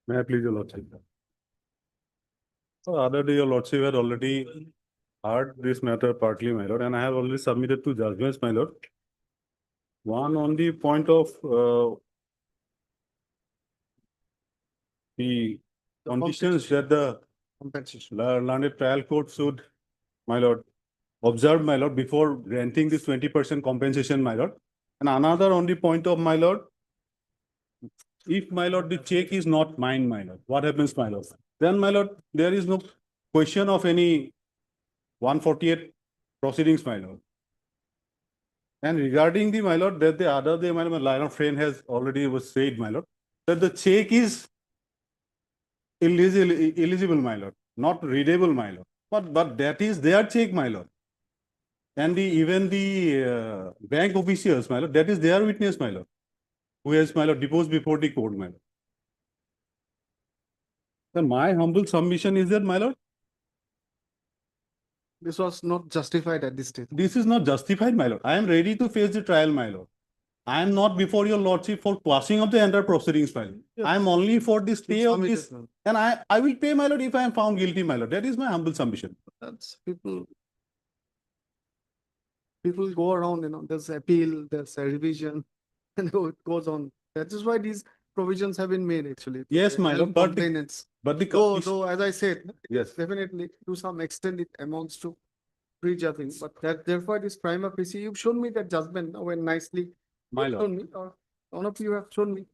May I please, your lordship? So other day, your lordship had already heard this matter partly, my lord, and I have already submitted two judgments, my lord. One on the point of the conditions that the compensation. learned trial court should, my lord, observe, my lord, before granting this 20% compensation, my lord. And another on the point of, my lord, if, my lord, the check is not mine, my lord, what happens, my lord? Then, my lord, there is no question of any 148 proceedings, my lord. And regarding the, my lord, that the other day, my lord, friend has already was said, my lord, that the check is eligible, my lord, not readable, my lord. But that is their check, my lord. And even the bank officials, my lord, that is their witness, my lord, who has, my lord, deposed before the court, my lord. Then my humble submission is that, my lord, This was not justified at this stage. this is not justified, my lord. I am ready to face the trial, my lord. I am not before your lordship for quashing of the entire proceedings, my lord. Yes. I am only for the stay It's of submitted, this, my lord. and I will pay, my lord, if I am found guilty, my lord. That is my humble submission. That's people go around, there's appeal, there's a revision, and it goes on. That is why these provisions have been made actually. to Yes, my help lord, but complainants. the Though, as I said, yes, definitely to some extent it amounts to prejudging, but therefore it is prima facie. You've shown me that judgment now when nicely my you've lord. shown me, or one of you have shown me,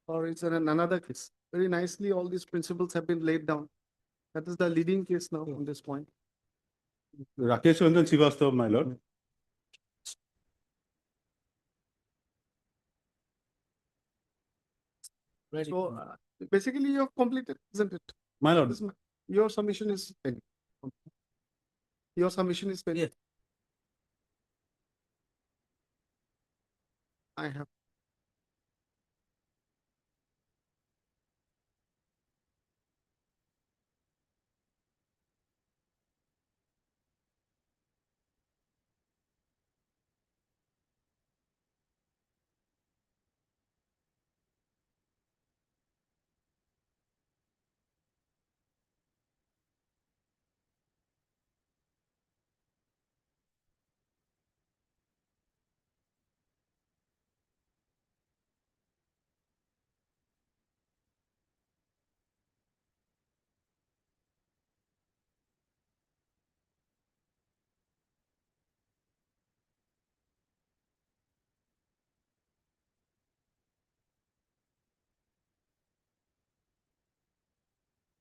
or it's in another case. Very nicely, all these principles have been laid down. That is the leading case now on this point. Rakesh Ranjan Srivastav, my lord. So basically, you have completed, isn't it? My lord. Your submission is pending. Your submission is pending. Yes. I have.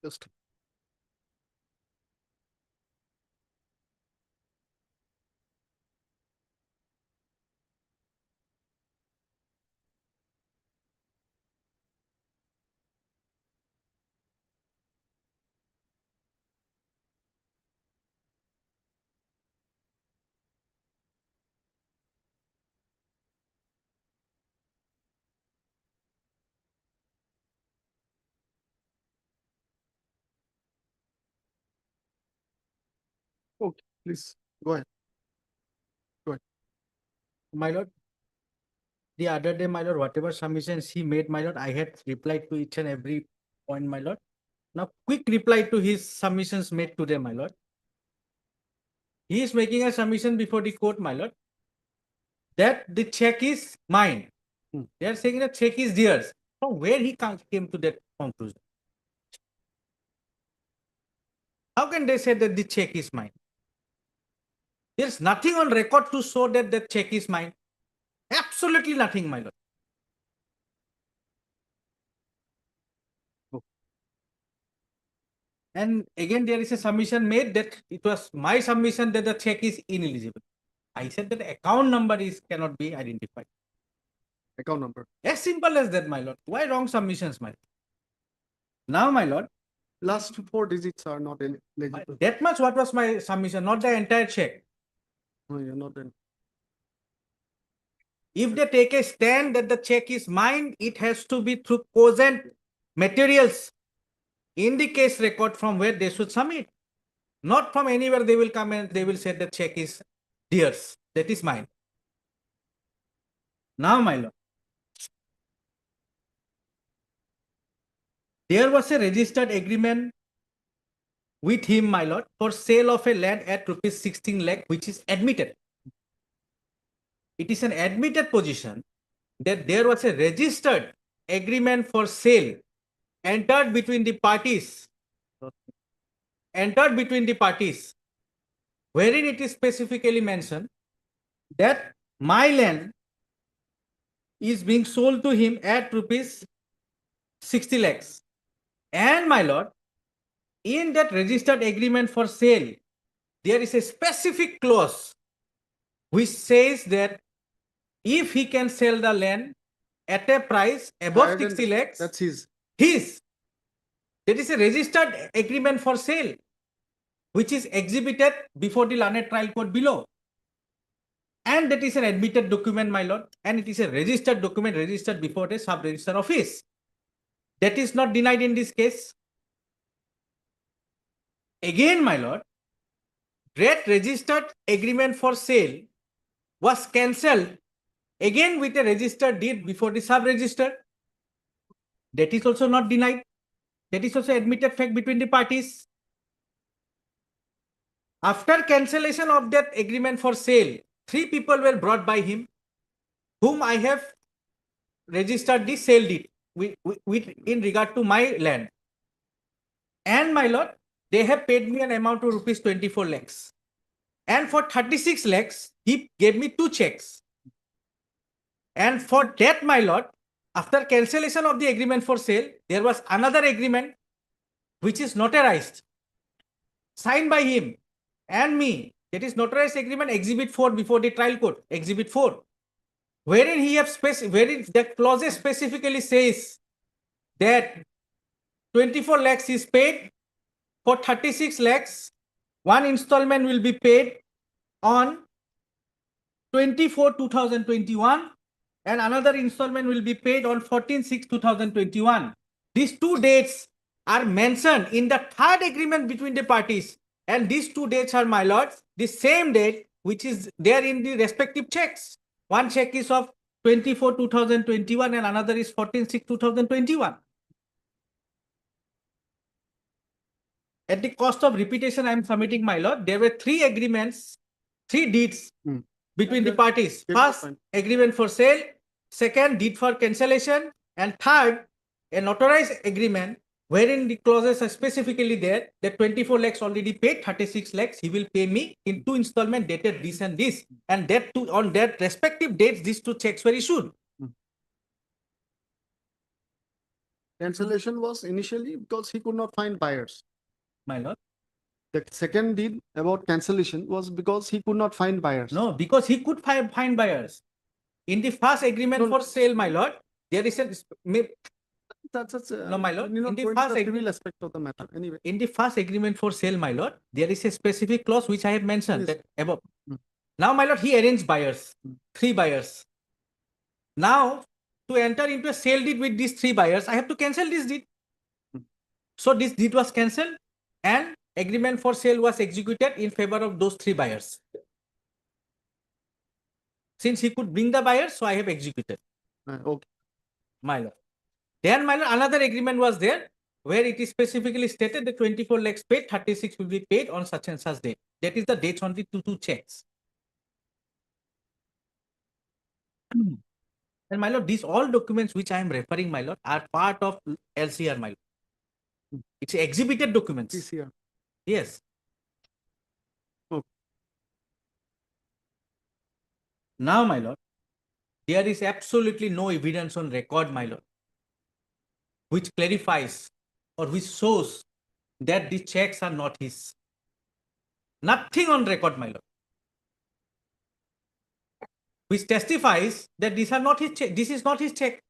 Just okay, please go ahead. My lord, the other day, my lord, whatever submissions he made, my lord, I had replied to each and every point, my lord. Now, quick reply to his submissions made today, my lord. He is making a submission before the court, my lord, that the check is mine. They are saying that check is theirs. From where he came to that conclusion? How can they say that the check is mine? There's nothing on record to show that the check is mine. Absolutely nothing, my lord. And again, there is a submission made that it was my submission that the check is ineligible. I said that the account number cannot be identified. Account number. As simple as that, my lord. Why wrong submissions, my lord? Now, my lord, Last 4 digits are not eligible. that much what was my submission, not the entire check. No, you're not in. If they take a stand that the check is mine, it has to be through cogent materials in the case record from where they should submit. Not from anywhere they will come and they will say the check is theirs. That is mine. Now, my lord, there was a registered agreement with him, my lord, for sale of a land at rupees 16 lakh, which is admitted. It is an admitted position that there was a registered agreement for sale entered between the parties, wherein it is specifically mentioned that my land is being sold to him at rupees 60 lakhs. And my lord, in that registered agreement for sale, there is a specific clause which says that if he can sell the land at a price above Higher than 60 lakhs, That's his. his. That is a registered agreement for sale, which is exhibited before the learned trial court below. And that is an admitted document, my lord, and it is a registered document registered before the sub-register office. That is not denied in this case. Again, my lord, that registered agreement for sale was cancelled again with a registered deed before the sub-register. That is also not denied. That is also admitted fact between the parties. After cancellation of that agreement for sale, 3 people were brought by him, whom I have registered the sale deed with in regard to my land. And my lord, they have paid me an amount of rupees 24 lakhs. And for 36 lakhs, he gave me 2 checks. And for that, my lord, after cancellation of the agreement for sale, there was another agreement which is notarized, signed by him and me. That is notarized agreement exhibit 4 before the trial court, exhibit 4, wherein he have wherein the clause specifically says that 24 lakhs is paid. For 36 lakhs, one installment will be paid on 24/2021 and another installment will be paid on 14/6/2021. These 2 dates are mentioned in the 3rd agreement between the parties, and these 2 dates are, my lords, the same date which is there in the respective checks. One check is of 24/2021 and another is 14/6/2021. At the cost of repetition, I am submitting, my lord, there were 3 agreements, 3 deeds between the parties. Get the First, point. agreement for sale. Second, deed for cancellation. And third, a notarized agreement wherein the clauses are specifically there that 24 lakhs already paid, 36 lakhs he will pay me in 2 installment dated this and this. And that too, on that respective dates, these 2 checks were issued. Cancellation was initially because he could not find buyers. My lord. The second deed about cancellation was because he could not find buyers. No, because he could find buyers. In the first agreement No, for sale, my lord, there is a That's No, my lord, you know, in the going to first the agree- civil aspect of the matter. Anyway, in the first agreement for sale, my lord, there is a specific clause which I have mentioned Yes. that above. Mm. Now, my lord, he arranged buyers, Mm. 3 buyers. Now, to enter into a sale deed with these 3 buyers, I have to cancel this deed. Mm. So this deed was cancelled and agreement for sale was executed in favor of those 3 buyers. Since he could bring the buyers, so I have executed, okay. my lord. Then, my lord, another agreement was there where it is specifically stated that 24 lakhs paid, 36 will be paid on such and such date. That is the dates on the 2 checks. And my lord, these all documents which I am referring, my lord, are part of LCR, my lord. It's exhibited documents. TCR. Yes. Okay. Now, my lord, there is absolutely no evidence on record, my lord, which clarifies or which shows that the checks are not his. Nothing on record, my lord, which testifies that these are not his check. This is not his check.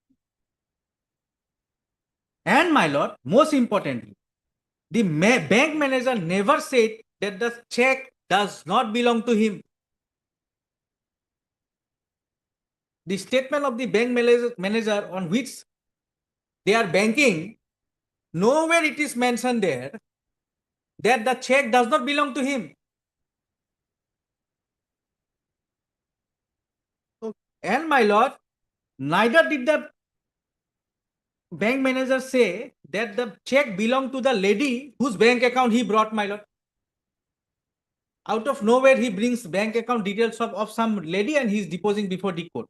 And my lord, most importantly, the bank manager never said that the check does not belong to him. The statement of the bank manager on which they are banking, nowhere it is mentioned there that the check does not belong to him. And my lord, neither did the bank manager say that the check belonged to the lady whose bank account he brought, my lord. Out of nowhere, he brings bank account details of some lady and he's depositing before the court.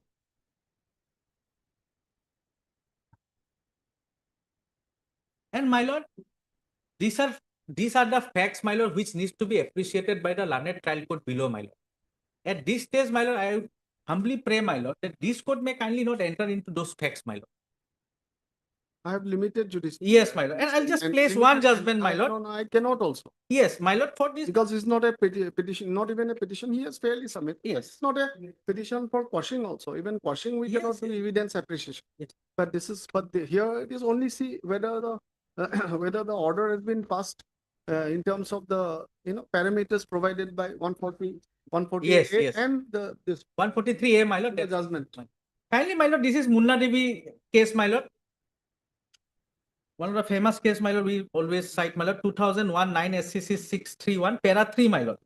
And my lord, these are the facts, my lord, which needs to be appreciated by the learned trial court below, my lord. At this stage, my lord, I humbly pray, my lord, that this court may kindly not enter into those facts, my lord. I have limited jurisdiction. Yes, my lord. And I'll just And place limited- one and judgment, my I- lord. No, no, I cannot also, Yes, my lord, for this. because it's not a petition, not even a petition, he has fairly submitted. Yes. It's not a petition for quashing also, even quashing, we cannot Yes, do evidence appreciation. Yes. But this is, here it is only see whether the, whether the order has been passed in terms of the, parameters provided by 140, 148 Yes, yes. and this 143A, my lord. the that's- judgment. Kindly, my lord, this is Munna Devi case, my lord. One of the famous case, my lord, we always cite, my lord, 2001 9 SCC 631, para 3, my lord.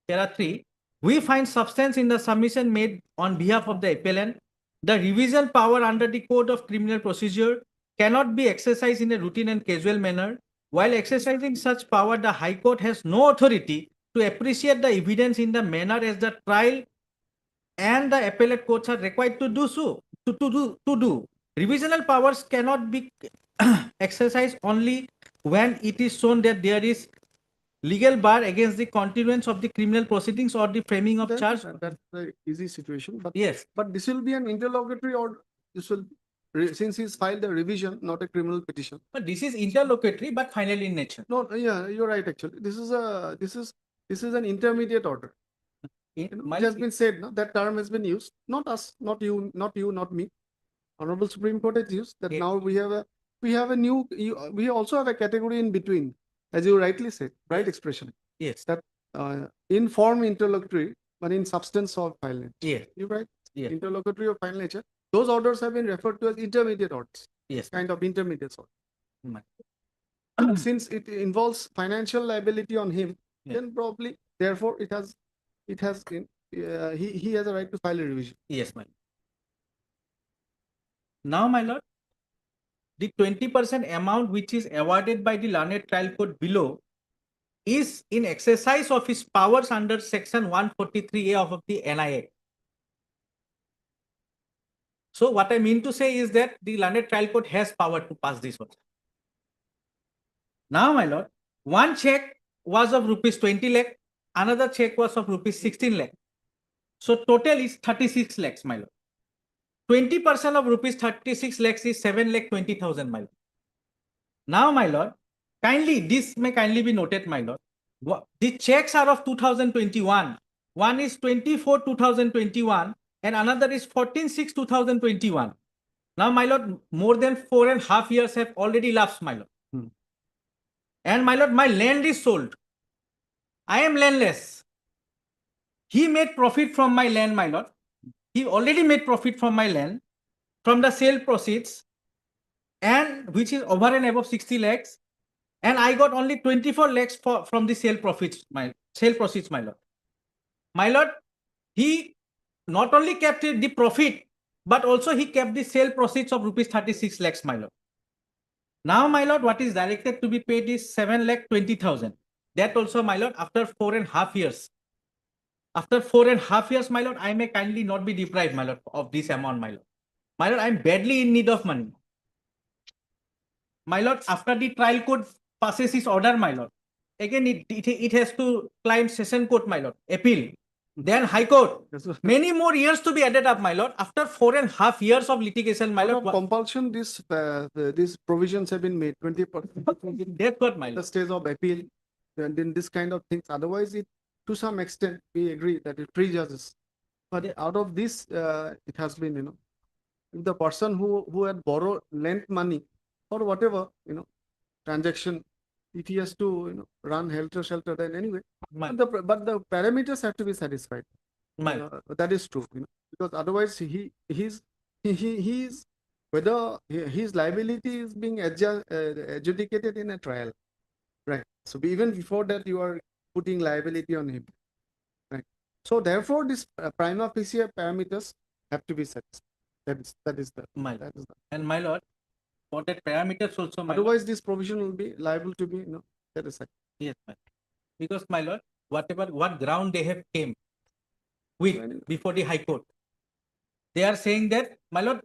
Para 3. We find substance in the submission made on behalf of the appellant. The revision power under the Code of Criminal Procedure cannot be exercised in a routine and casual manner. While exercising such power, the High Court has no authority to appreciate the evidence in the manner as the trial and the appellate courts are required to do so. To do. Revisional powers cannot be exercised only when it is shown that there is legal bar against the continuance of the criminal proceedings or the framing of charge. That's the easy situation, but Yes, but this will be an interlocutory order. This will, since he's filed a revision, not a criminal petition. but this is interlocutory but final in nature. No, yeah, you're right, actually. This is an intermediate order. My- It has been said, no, that term has been used, not us, not you, not me. Honorable Supreme Court has used that. Yeah. Now we have a new, we also have a category in between, as you rightly said, right expression. yes, In form interlocutory, but in substance of final nature. yes, You're right. Yeah. Interlocutory of final nature. Those orders have been referred to as intermediate orders, yes. kind of intermediate order. My- Since it involves financial liability on him, Yeah. then probably, therefore, he has a right to file a revision. Yes, my lord. Now, my lord, the 20% amount which is awarded by the learned trial court below is in exercise of his powers under section 143A of the NIA. So what I mean to say is that the learned trial court has power to pass this order. Now, my lord, one check was of rupees 20 lakh, another check was of rupees 16 lakh. So total is 36 lakhs, my lord. 20% of rupees 36 lakhs is 7 lakh 20,000, my lord. Now, my lord, this may kindly be noted, my lord. The checks are of 2021. One is 24 2021 and another is 14 6 2021. Now, my lord, more than 4.5 years have already lapsed, my lord. And my lord, my land is sold. I am landless. He made profit from my land, my lord. He already made profit from my land, from the sale proceeds, and which is over and above 60 lakhs. And I got only 24 lakhs from the sale proceeds, my lord. My lord, he not only kept the profit, but also he kept the sale proceeds of rupees 36 lakhs, my lord. Now, my lord, what is directed to be paid is 7 lakh 20,000. That also, my lord, after 4.5 years. After 4.5 years, my lord, I may kindly not be deprived, my lord, of this amount, my lord. My lord, I am badly in need of money. My lord, after the trial court passes its order, my lord, again it has to climb session court, my lord, appeal, then high court. That's what- Many more years to be added up, my lord. After 4.5 years of litigation, my Out lord, of compulsion, these provisions have been made, 20%. that's what, my The lord. stage of appeal, and then this kind of things. Otherwise, to some extent, we agree that it prejudges. But Yeah. out of this, it has been, if the person who had lent money or whatever, transaction, if he has to, run helter shelter, then anyway. My, But the parameters have to be satisfied. my, That is true, because otherwise he's whether his liability is being adjudicated in a trial, right? So even before that, you are putting liability on him, right? So therefore, this prima facie parameters have to be satisfied. That is my, that is the and my lord, For that parameters also, my lord. Otherwise, this provision will be liable to be, set aside. Yes, my lord. Because, my lord, what ground they have came with Anyway. before the High Court, they are saying that, my lord,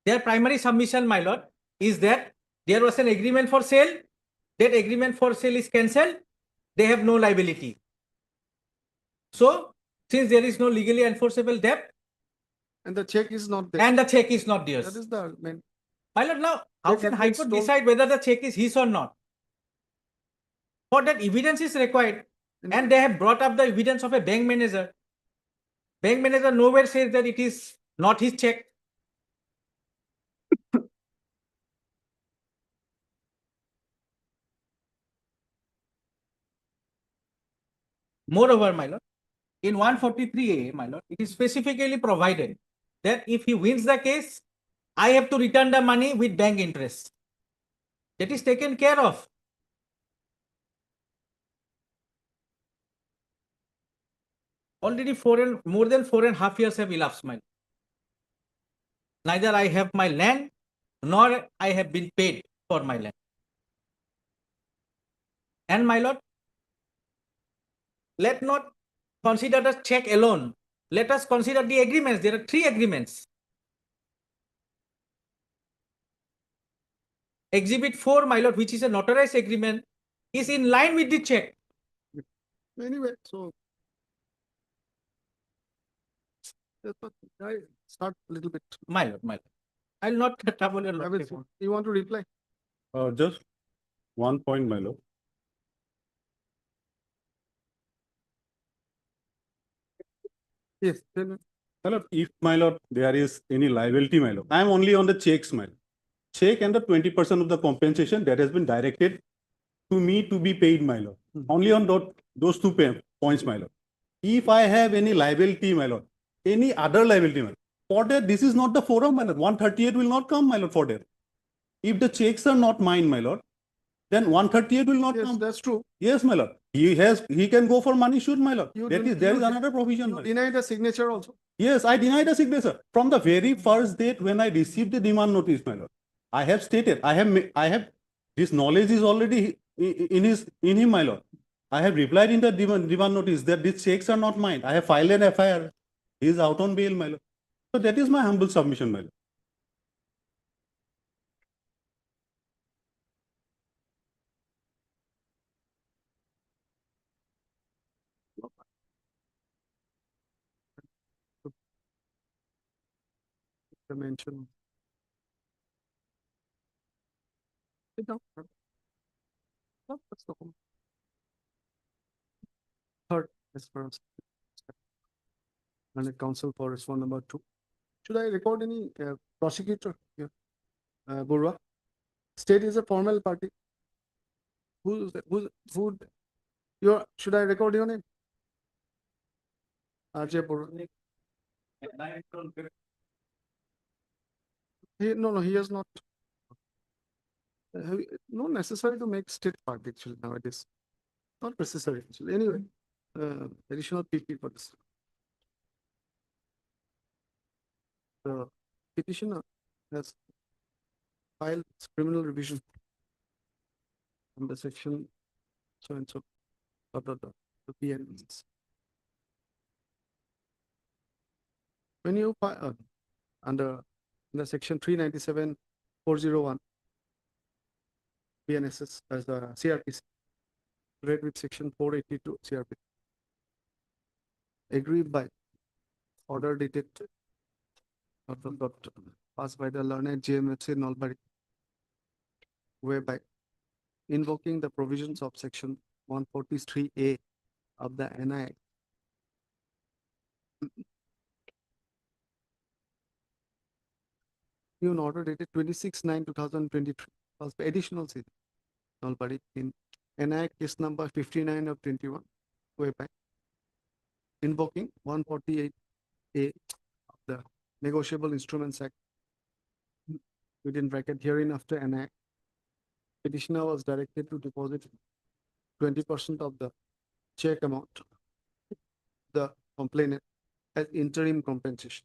their primary submission, my lord, is that there was an agreement for sale. That agreement for sale is cancelled. They have no liability. So, since there is no legally enforceable debt And the check is not there. and the check is not That theirs, is the main. my lord, now how Check can has High been Court stolen. decide whether the check is his or not? For that, evidence is required, and they have brought up the evidence of a bank manager. Bank manager nowhere says that it is not his check. Moreover, my lord, in 143A, my lord, it is specifically provided that if he wins the case, I have to return the money with bank interest. That is taken care of. Already more than 4.5 years have elapsed, my lord. Neither I have my land, nor I have been paid for my land. And my lord, let not consider the check alone. Let us consider the agreements. There are 3 agreements. Exhibit 4, my lord, which is a notarized agreement, is in line with the check. Anyway, so. That's what I start a little bit. My lord, my lord. I'll not trouble your I lordship. will- You want to reply? Just one point, my lord. Yes. Then My lord, if my lord, there is any liability, my lord, I am only on the checks, my lord. Check and the 20% of the compensation that has been directed to me to be paid, my lord. Only on those 2 points, my lord. If I have any liability, my lord, any other liability, my lord, for that, this is not the forum, my lord. 138 will not come, my lord, for that. If the checks are not mine, my lord, then 138 will not yes, come. that's true. Yes, my lord. He can go for money shoot, my lord. You There don't- is you- another provision, You my lord. deny the signature also. Yes, I deny the signature. From the very first date when I received the demand notice, my lord, I have stated, I have, this knowledge is already in him, my lord. I have replied in the demand notice that these checks are not mine. I have filed an FIR. He is out on bail, my lord. So that is my humble submission, my lord. The mention. Sit down. No, that's the one. Third, as far as. And counsel for response number 2. Should I record any prosecutor here? Burwa. State is a formal party. Who, should I record your name? RJ Burwa. No, he has not. Not necessary to make state party actually nowadays. Not necessary actually. Anyway, additional PP for this. The petitioner has filed criminal revision under section so and so the PNs. When you file under the section 397/401 PNSS as the CRPC, read with section 482 CRPC, agreed by order dated passed by the learned JMFC Nalbari, whereby invoking the provisions of section 143A of the NI Act, in order dated 26/9/2023, was the additional city Nalbari in NI Act case number 59 of 21, whereby invoking 148A of the Negotiable Instruments Act, within bracket herein after NI Act, petitioner was directed to deposit 20% of the check amount the complainant as interim compensation.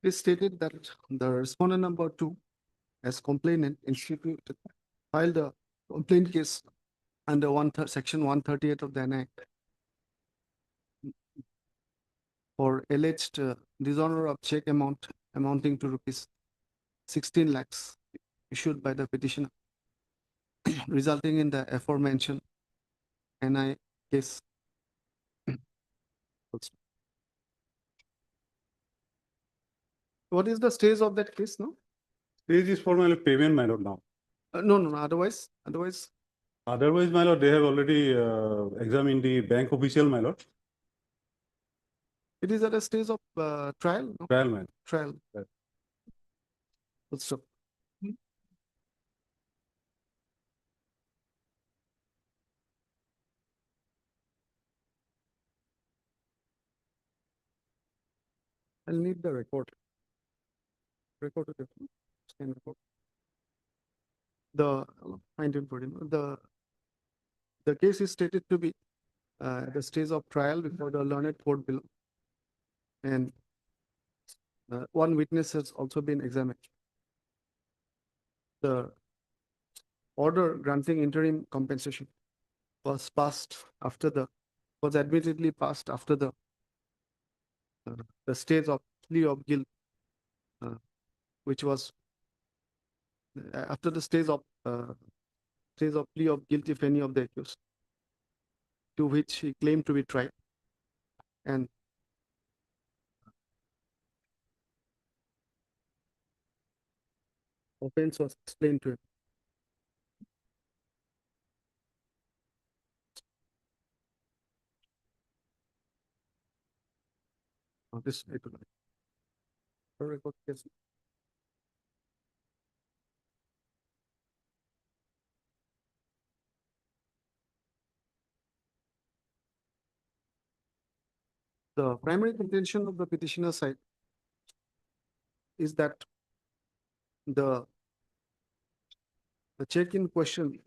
It is stated that the respondent number 2 as complainant instituted filed a complaint case under section 138 of the Act for alleged dishonor of check amount amounting to rupees 16 lakhs issued by the petitioner, resulting in the aforementioned NI case. What is the stage of that case now? This is for my payment, my lord, now. No, otherwise, Otherwise, my lord, they have already examined the bank official, my lord, it is at a stage of trial, no? trial, my lord. Trial. Right. Full stop. I'll need the record. Record of the scan record. The 1914, the case is stated to be at the stage of trial before the learned court below. And one witness has also been examined. The order granting interim compensation was admittedly passed after the stage of plea of guilt, which was after the stage of plea of guilt, if any of the accused, to which he claimed to be tried, and offense was explained to him. This record case. The primary contention of the petitioner side is that the check in question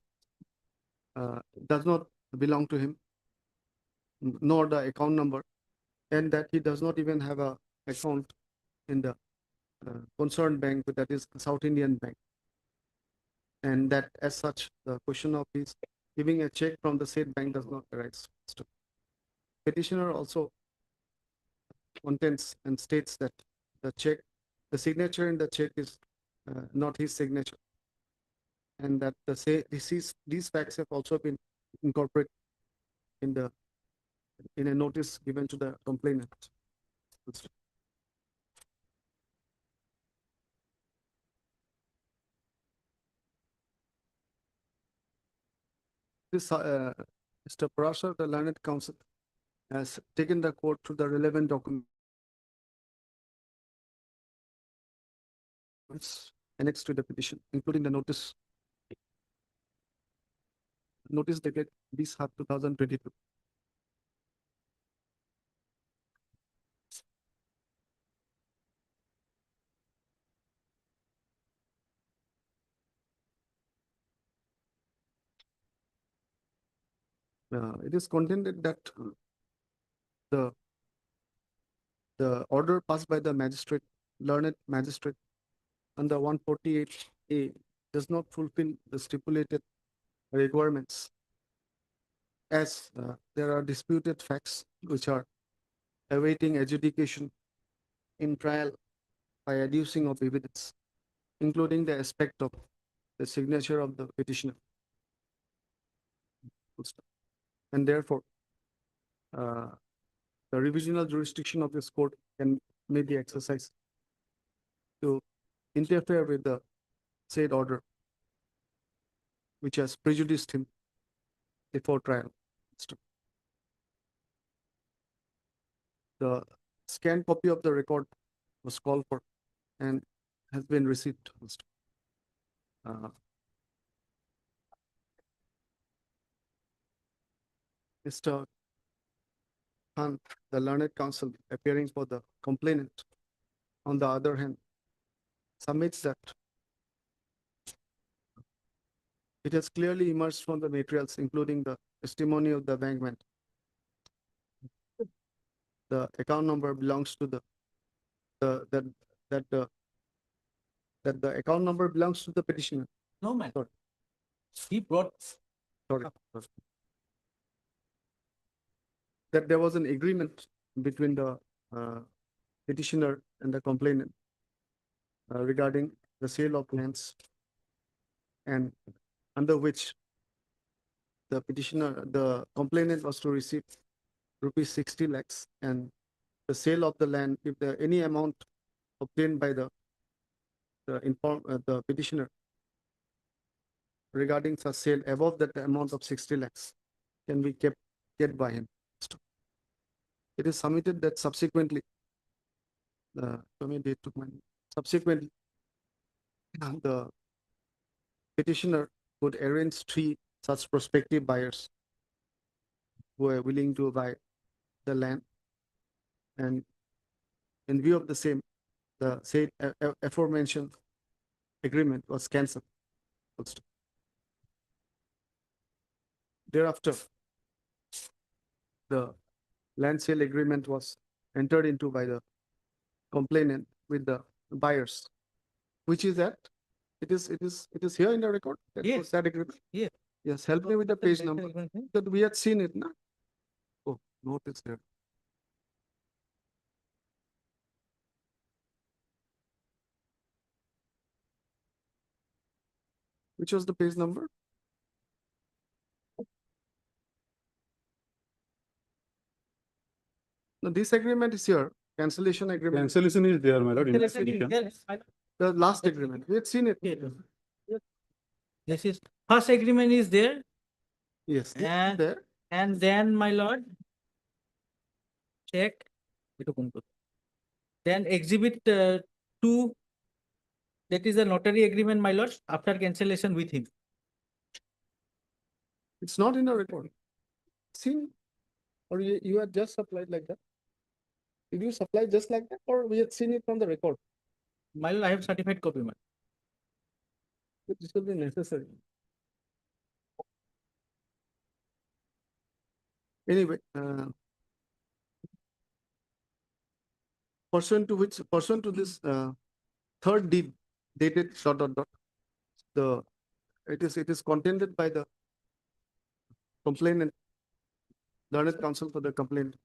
does not belong to him, nor the account number, and that he does not even have a account in the concerned bank, that is South Indian Bank, and that as such the question of his giving a check from the said bank does not arise. Petitioner also contends and states that the signature in the check is not his signature, and that these facts have also been incorporated in a notice given to the complainant. This Mr. Parashar, the learned counsel, has taken the court through the relevant documents annexed to the petition, including the notice dated 2022. It is contended that the order passed by the learned magistrate under 148A does not fulfill the stipulated requirements, as there are disputed facts which are awaiting adjudication in trial by adducing of evidence, including the aspect of the signature of the petitioner. And therefore, the revisional jurisdiction of this court may be exercised to interfere with the said order, which has prejudiced him before trial. The scanned copy of the record was called for and has been received. Mr. Khan, the learned counsel appearing for the complainant, on the other hand, submits that it has clearly emerged from the materials, including the testimony of the bankman. The account number belongs to the that the account number belongs to the petitioner. No, man. Sorry. He brought, Sorry. That there was an agreement between the petitioner and the complainant regarding the sale of lands, and under which the petitioner, the complainant was to receive rupees 60 lakhs, and the sale of the land, if there any amount obtained by the petitioner regarding such sale above that amount of 60 lakhs can be kept by him. It is submitted that subsequently, subsequently, the petitioner would arrange 3 such prospective buyers who are willing to buy the land, and in view of the same, the said aforementioned agreement was cancelled. Thereafter, the land sale agreement was entered into by the complainant with the buyers, which is that it is here in the record. That was Yes. that agreement. Yeah. Yes, help me with the page number that we had seen it, na? Oh, note is there. Which was the page number? No, this agreement is here, cancellation agreement, Cancellation is there, my lord. in Yes, petition. yes, I- the last agreement, we had seen it. This is, first agreement is there, Yes, this is And- there. and then, my lord, check. Then exhibit 2, that is a notary agreement, my lord, after cancellation with him. It's not in the record. Seen, or you had just supplied like that? Did you supply just like that, or we had seen it from the record? My lord, I have certified copy, my. This will be necessary. Anyway, pursuant to this third deed dated ... it is contended by the complainant, learned counsel for the complaint,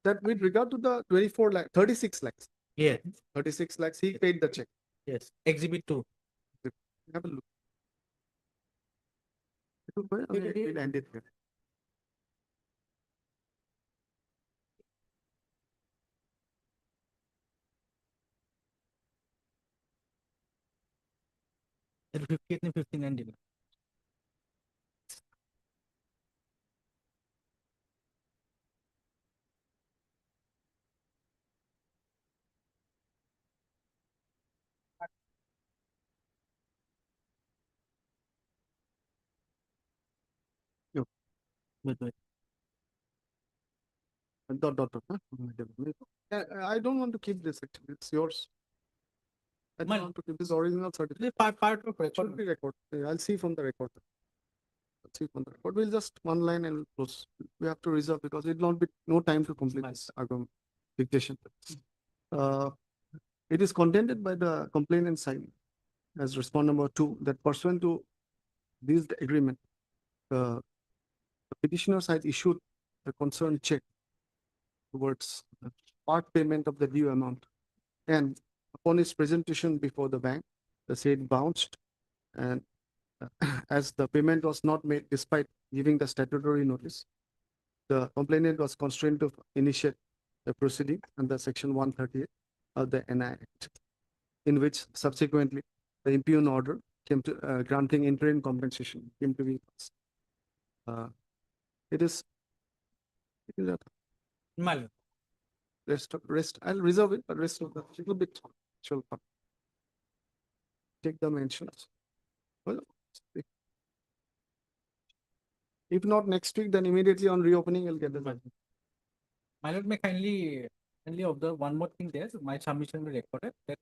that with regard to the 36 lakhs, Yes, 36 lakhs, he paid the check. yes, exhibit 2. Have a look. We'll end it here. Then 58 and 59 divided. Wait. Huh? I don't want to keep this actually, it's yours. I don't Mine. want to keep this original certificate. This part of It should record. be record. I'll see from the record. I'll see from the record. We'll just one line and we'll close. We have to reserve because it will not be no time to complete Fine. this argument dictation. It is contended by the complainant side as respond number 2 that pursuant to this agreement, the petitioner side issued the concerned check towards the part payment of the due amount, and upon its presentation before the bank, the said bounced, and as the payment was not made despite giving the statutory notice, the complainant was constrained to initiate the proceeding under section 138 of the NI Act, in which subsequently the impugn order came to granting interim compensation came to be passed. It is that My lord. rest, I'll reserve it, but rest of the little bit shall come. Take the mentions. Well, if not next week, then immediately on reopening, I'll get the. My lord, may kindly observe one more thing there. My submission will record it. That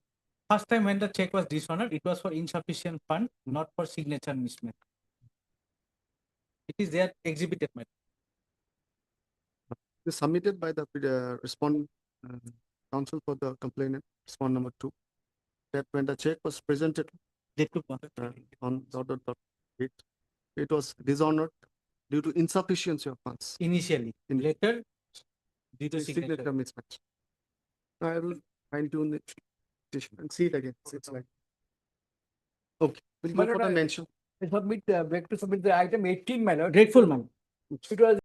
first time when the check was dishonored, it was for insufficient fund, not for signature mismatch. It is there exhibited, my. Is submitted by the respondent counsel for the complainant, respond number 2, that when the check was presented They took one. on date, it was dishonored due to insufficiency of funds. Initially, In- later, due to Signature signature. mismatch. I will fine tune the petition and see it again. It's like. Okay, we'll My go for lord, the I- mention. I submit, beg to submit the item 18, my lord. Grateful, man. It was